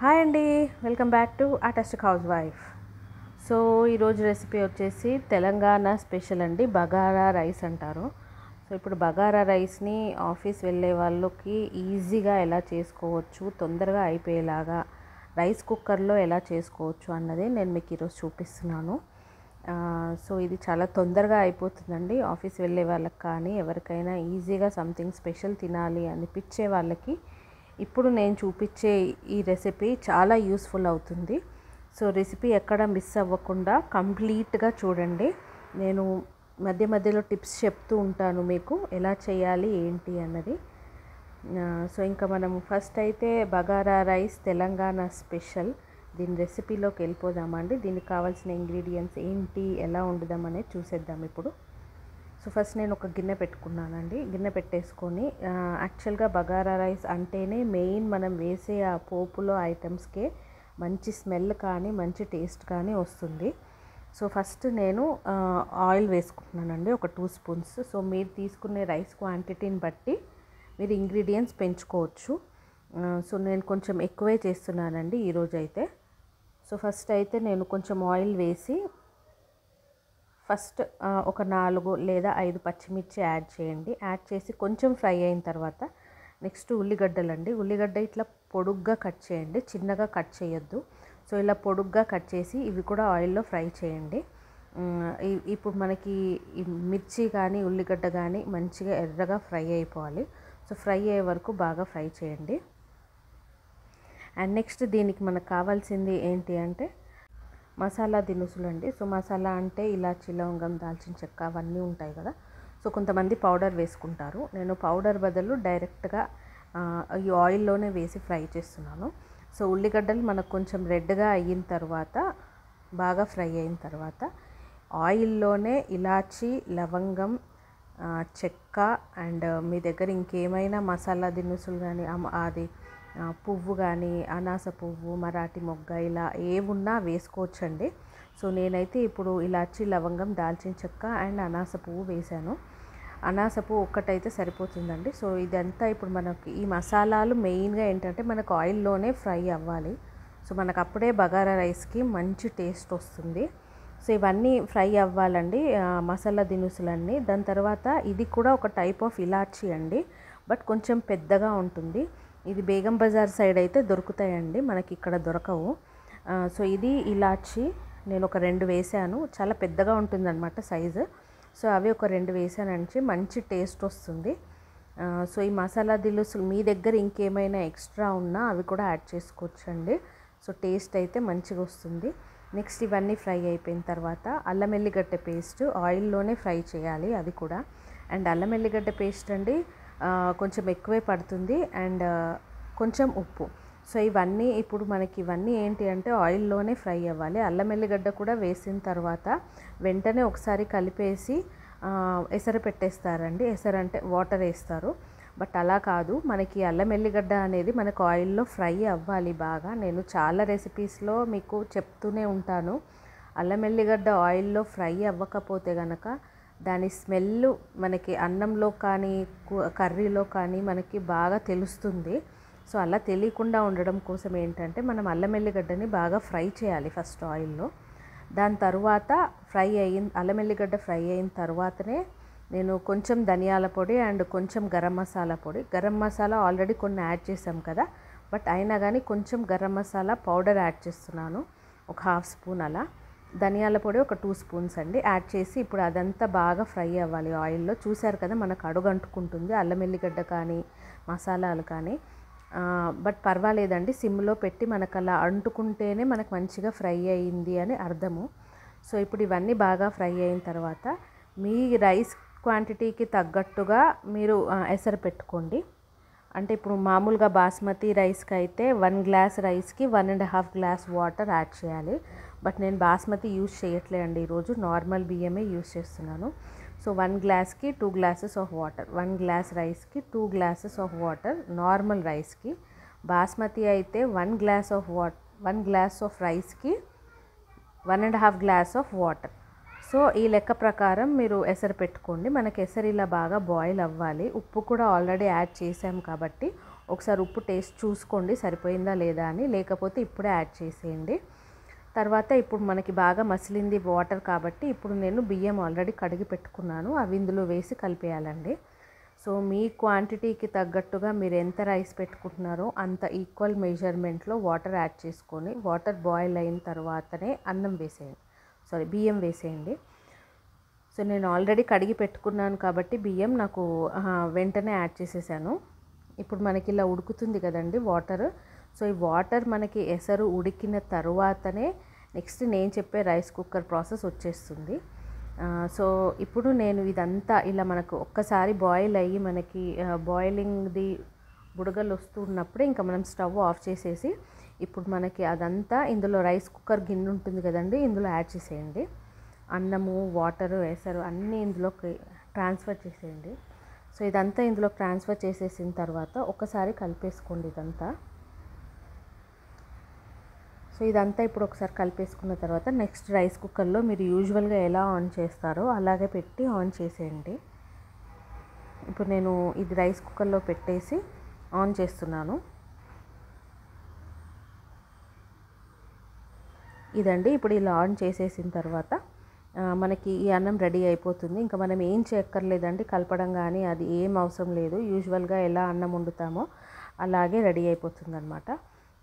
Hi అండి, welcome back to artistic house wife. So ఈరోజు recipe వచ్చేసి తెలంగాణ స్పెషల్ అండి, బగారా రైస్ అంటారు. సో ఇప్పుడు బగారా రైస్ని ఆఫీస్ వెళ్ళే వాళ్ళకి ఈజీగా ఎలా చేసుకోవచ్చు, తొందరగా అయిపోయేలాగా రైస్ కుక్కర్లో ఎలా చేసుకోవచ్చు అన్నది నేను మీకు ఈరోజు చూపిస్తున్నాను. సో ఇది చాలా తొందరగా అయిపోతుందండి. ఆఫీస్ వెళ్ళే వాళ్ళకి కానీ ఎవరికైనా ఈజీగా సంథింగ్ స్పెషల్ తినాలి అనిపించే వాళ్ళకి ఇప్పుడు నేను చూపించే ఈ రెసిపీ చాలా యూస్ఫుల్ అవుతుంది. సో రెసిపీ ఎక్కడ మిస్ అవ్వకుండా కంప్లీట్గా చూడండి. నేను మధ్య మధ్యలో టిప్స్ చెప్తూ ఉంటాను మీకు ఎలా చేయాలి ఏంటి అన్నది. సో ఇంకా మనం ఫస్ట్ అయితే బగారా రైస్ తెలంగాణ స్పెషల్ దీని రెసిపీలోకి వెళ్ళిపోదామండి. దీనికి కావాల్సిన ఇంగ్రీడియంట్స్ ఏంటి, ఎలా వండుదామనేది చూసేద్దాం ఇప్పుడు. సో ఫస్ట్ నేను ఒక గిన్నె పెట్టుకున్నానండి. గిన్నె పెట్టేసుకొని యాక్చువల్గా బగారా రైస్ అంటేనే మెయిన్ మనం వేసే ఆ పోపులో ఐటమ్స్కే మంచి స్మెల్ కానీ మంచి టేస్ట్ కానీ వస్తుంది. సో ఫస్ట్ నేను ఆయిల్ వేసుకుంటున్నానండి, ఒక 2 స్పూన్స్. సో మీరు తీసుకునే రైస్ క్వాంటిటీని బట్టి మీరు ఇంగ్రీడియంట్స్ పెంచుకోవచ్చు. సో నేను కొంచెం ఎక్కువే చేస్తున్నానండి ఈరోజు అయితే. సో ఫస్ట్ అయితే నేను కొంచెం ఆయిల్ వేసి ఫస్ట్ ఒక 4 లేదా 5 పచ్చిమిర్చి యాడ్ చేయండి. యాడ్ చేసి కొంచెం ఫ్రై అయిన తర్వాత నెక్స్ట్ ఉల్లిగడ్డలండి. ఉల్లిగడ్డ ఇట్లా పొడుగ్గా కట్ చేయండి, చిన్నగా కట్ చేయొద్దు. సో ఇలా పొడుగ్గా కట్ చేసి ఇవి కూడా ఆయిల్లో ఫ్రై చేయండి. ఇప్పుడు మనకి ఈ మిర్చి కానీ ఉల్లిగడ్డ కానీ మంచిగా ఎర్రగా ఫ్రై అయిపోవాలి. సో ఫ్రై అయ్యే వరకు బాగా ఫ్రై చేయండి. అండ్ నెక్స్ట్ దీనికి మనకు కావాల్సింది ఏంటి అంటే మసాలా దినుసులు అండి. సో మసాలా అంటే ఇలాచి, లవంగం, దాల్చిన చెక్క అవన్నీ ఉంటాయి కదా. సో కొంతమంది పౌడర్ వేసుకుంటారు. నేను పౌడర్ బదులు డైరెక్ట్గా ఈ ఆయిల్లోనే వేసి ఫ్రై చేస్తున్నాను. సో ఉల్లిగడ్డలు మనకు కొంచెం రెడ్గా అయిన తర్వాత, బాగా ఫ్రై అయిన తర్వాత ఆయిల్లోనే ఇలాచి, లవంగం, చెక్క అండ్ మీ దగ్గర ఇంకేమైనా మసాలా దినుసులు కానీ అది పువ్వు కానీ అనాస పువ్వు, మరాఠీ మొగ్గ ఇలా ఏవున్నా వేసుకోవచ్చండి. సో నేనైతే ఇప్పుడు ఇలాచి, లవంగం, దాల్చిన చెక్క అండ్ అనాస పువ్వు వేశాను. అనాస పువ్వు ఒక్కటైతే సరిపోతుందండి. సో ఇదంతా ఇప్పుడు మనకి ఈ మసాలాలు మెయిన్గా ఏంటంటే మనకు ఆయిల్లోనే ఫ్రై అవ్వాలి. సో మనకు అప్పుడే బగారా రైస్కి మంచి టేస్ట్ వస్తుంది. సో ఇవన్నీ ఫ్రై అవ్వాలండి, మసాలా దినుసులన్నీ. దాని తర్వాత ఇది కూడా ఒక టైప్ ఆఫ్ ఇలాచి అండి, బట్ కొంచెం పెద్దగా ఉంటుంది. ఇది బేగం బజార్ సైడ్ అయితే దొరుకుతాయండి, మనకి ఇక్కడ దొరకవు. సో ఇది ఇలాచి నేను ఒక 2 వేసాను, చాలా పెద్దగా ఉంటుందన్నమాట సైజు. సో అవి ఒక 2 వేసానండి, మంచి టేస్ట్ వస్తుంది. సో ఈ మసాలా దినుసులు మీ దగ్గర ఇంకేమైనా ఎక్స్ట్రా ఉన్నా అవి కూడా యాడ్ చేసుకోవచ్చండి. సో టేస్ట్ అయితే మంచిగా వస్తుంది. నెక్స్ట్ ఇవన్నీ ఫ్రై అయిపోయిన తర్వాత అల్లం ఎల్లిగడ్డ పేస్ట్ ఆయిల్లోనే ఫ్రై చేయాలి అది కూడా. అండ్ అల్లం ఎల్లిగడ్డ పేస్ట్ అండి కొంచెం ఎక్కువే పడుతుంది. అండ్ కొంచెం ఉప్పు. సో ఇవన్నీ ఇప్పుడు మనకి ఇవన్నీ ఏంటి అంటే ఆయిల్లోనే ఫ్రై అవ్వాలి. అల్లం ఎల్లిగడ్డ కూడా వేసిన తర్వాత వెంటనే ఒకసారి కలిపేసి ఎసరు పెట్టేస్తారండి. ఎసరు అంటే వాటర్ వేస్తారు, బట్ అలా కాదు. మనకి అల్లం ఎల్లిగడ్డ అనేది మనకు ఆయిల్లో ఫ్రై అవ్వాలి బాగా. నేను చాలా రెసిపీస్లో మీకు చెప్తూనే ఉంటాను, అల్లం ఎల్లిగడ్డ ఆయిల్లో ఫ్రై అవ్వకపోతే కనుక దాని స్మెల్ మనకి అన్నంలో కానీ కర్రీలో కానీ మనకి బాగా తెలుస్తుంది. సో అలా తెలియకుండా ఉండడం కోసం ఏంటంటే మనం అల్లం ఎల్లిగడ్డని బాగా ఫ్రై చేయాలి ఫస్ట్ ఆయిల్లో. దాని తర్వాత అల్లం ఎల్లిగడ్డ ఫ్రై అయిన తర్వాతనే నేను కొంచెం ధనియాల పొడి అండ్ కొంచెం గరం మసాలా పొడి, గరం మసాలా ఆల్రెడీ కొన్ని యాడ్ చేసాం కదా, బట్ అయినా కానీ కొంచెం గరం మసాలా పౌడర్ యాడ్ చేస్తున్నాను, ఒక 1/2 స్పూన్ అలా. ధనియాల పొడి ఒక 2 స్పూన్స్ అండి యాడ్ చేసి ఇప్పుడు అదంతా బాగా ఫ్రై అవ్వాలి ఆయిల్లో. చూసారు కదా మనకు అడుగంటుకుంటుంది అల్లం ఎల్లిగడ్డ కానీ మసాలాలు కానీ, బట్ పర్వాలేదండి, సిమ్లో పెట్టి మనకు అలా అంటుకుంటేనే మనకు మంచిగా ఫ్రై అయ్యింది అని అర్థము. సో ఇప్పుడు ఇవన్నీ బాగా ఫ్రై అయిన తర్వాత మీ రైస్ క్వాంటిటీకి తగ్గట్టుగా మీరు ఎసరు పెట్టుకోండి. అంటే ఇప్పుడు మామూలుగా బాస్మతి రైస్కి అయితే 1 గ్లాస్ రైస్కి 1.5 గ్లాస్ వాటర్ యాడ్ చేయాలి. బట్ నేను బాస్మతి యూజ్ చేయట్లేదండి ఈరోజు, నార్మల్ బియ్యమే యూజ్ చేస్తున్నాను. సో 1 గ్లాస్కి 2 గ్లాసెస్ ఆఫ్ వాటర్, 1 గ్లాస్ రైస్కి 2 గ్లాసెస్ ఆఫ్ వాటర్ నార్మల్ రైస్కి. బాస్మతి అయితే 1 గ్లాస్ ఆఫ్ రైస్కి 1.5 గ్లాస్ ఆఫ్ వాటర్. సో ఈ లెక్క ప్రకారం మీరు ఎసరు పెట్టుకోండి. మనకి ఎసరు ఇలా బాగా బాయిల్ అవ్వాలి. ఉప్పు కూడా ఆల్రెడీ యాడ్ చేసాం కాబట్టి ఒకసారి ఉప్పు టేస్ట్ చూసుకోండి సరిపోయిందా లేదా అని, లేకపోతే ఇప్పుడే యాడ్ చేసేయండి. తర్వాత ఇప్పుడు మనకి బాగా మసిలింది వాటర్ కాబట్టి ఇప్పుడు నేను బియ్యం ఆల్రెడీ కడిగి పెట్టుకున్నాను, అవి ఇందులో వేసి కలిపేయాలండి. సో మీ క్వాంటిటీకి తగ్గట్టుగా మీరు ఎంత రైస్ పెట్టుకుంటున్నారో అంత ఈక్వల్ మెజర్మెంట్లో వాటర్ యాడ్ చేసుకొని, వాటర్ బాయిల్ అయిన తర్వాతనే బియ్యం వేసేయండి. సో నేను ఆల్రెడీ కడిగి పెట్టుకున్నాను కాబట్టి బియ్యం నాకు వెంటనే యాడ్ చేసేసాను. ఇప్పుడు మనకి ఇలా ఉడుకుతుంది కదండి వాటర్. సో ఈ వాటర్ మనకి ఎసరు ఉడికిన తర్వాతనే నెక్స్ట్ నేను చెప్పే రైస్ కుక్కర్ ప్రాసెస్ వచ్చేస్తుంది. సో ఇప్పుడు నేను ఇదంతా ఇలా మనకు ఒక్కసారి బాయిల్ అయ్యి మనకి బాయిలింగ్ది బుడగలు వస్తున్నప్పుడే ఇంకా మనం స్టవ్ ఆఫ్ చేసేసి ఇప్పుడు మనకి అదంతా ఇందులో రైస్ కుక్కర్ గిన్నె ఉంటుంది కదండి, ఇందులో యాడ్ చేసేయండి. అన్నము, వాటరు, ఎసరు అన్నీ ఇందులోకి ట్రాన్స్ఫర్ చేసేయండి. సో ఇదంతా ఇందులో ట్రాన్స్ఫర్ చేసేసిన తర్వాత ఒకసారి కలిపేసుకోండి ఇదంతా. సో ఇదంతా ఇప్పుడు ఒకసారి కలిపేసుకున్న తర్వాత నెక్స్ట్ రైస్ కుక్కర్లో మీరు యూజువల్గా ఎలా ఆన్ చేస్తారో అలాగే పెట్టి ఆన్ చేసేయండి. ఇప్పుడు నేను ఇది రైస్ కుక్కర్లో పెట్టేసి ఆన్ చేస్తున్నాను. ఇదండి ఇప్పుడు ఇలా ఆన్ చేసేసిన తర్వాత మనకి ఈ అన్నం రెడీ అయిపోతుంది. ఇంకా మనం ఏం చేయక్కర్లేదండి, కలపడం కానీ అది ఏం అవసరం లేదు. యూజువల్గా ఎలా అన్నం వండుతామో అలాగే రెడీ అయిపోతుంది అనమాట.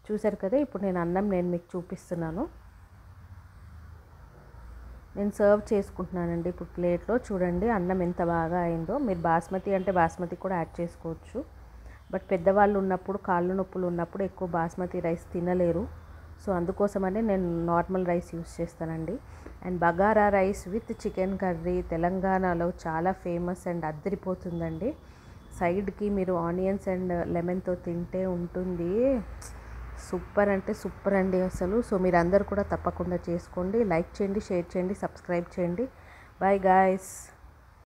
చూసారు కదా, ఇప్పుడు నేను మీకు చూపిస్తున్నాను. నేను సర్వ్ చేసుకుంటున్నానండి ఇప్పుడు ప్లేట్లో. చూడండి అన్నం ఎంత బాగా అయిందో. మీరు బాస్మతి అంటే బాస్మతి కూడా యాడ్ చేసుకోవచ్చు, బట్ పెద్దవాళ్ళు ఉన్నప్పుడు, కాళ్ళు నొప్పులు ఉన్నప్పుడు ఎక్కువ బాస్మతి రైస్ తినలేరు. సో అందుకోసమనే నేను నార్మల్ రైస్ యూస్ చేస్తానండి. And bagara rice with chicken curry తెలంగాణలో చాలా ఫేమస్ అండ్ అద్దరిపోతుందండి. సైడ్కి మీరు ఆనియన్స్ అండ్ లెమన్తో తింటే ఉంటుంది సూపర్ అంటే సూపర్ అండి అసలు. సో మీరు అందరు కూడా తప్పకుండా చేసుకోండి. లైక్ చేయండి, షేర్ చేయండి, సబ్స్క్రైబ్ చేయండి. Bye guys.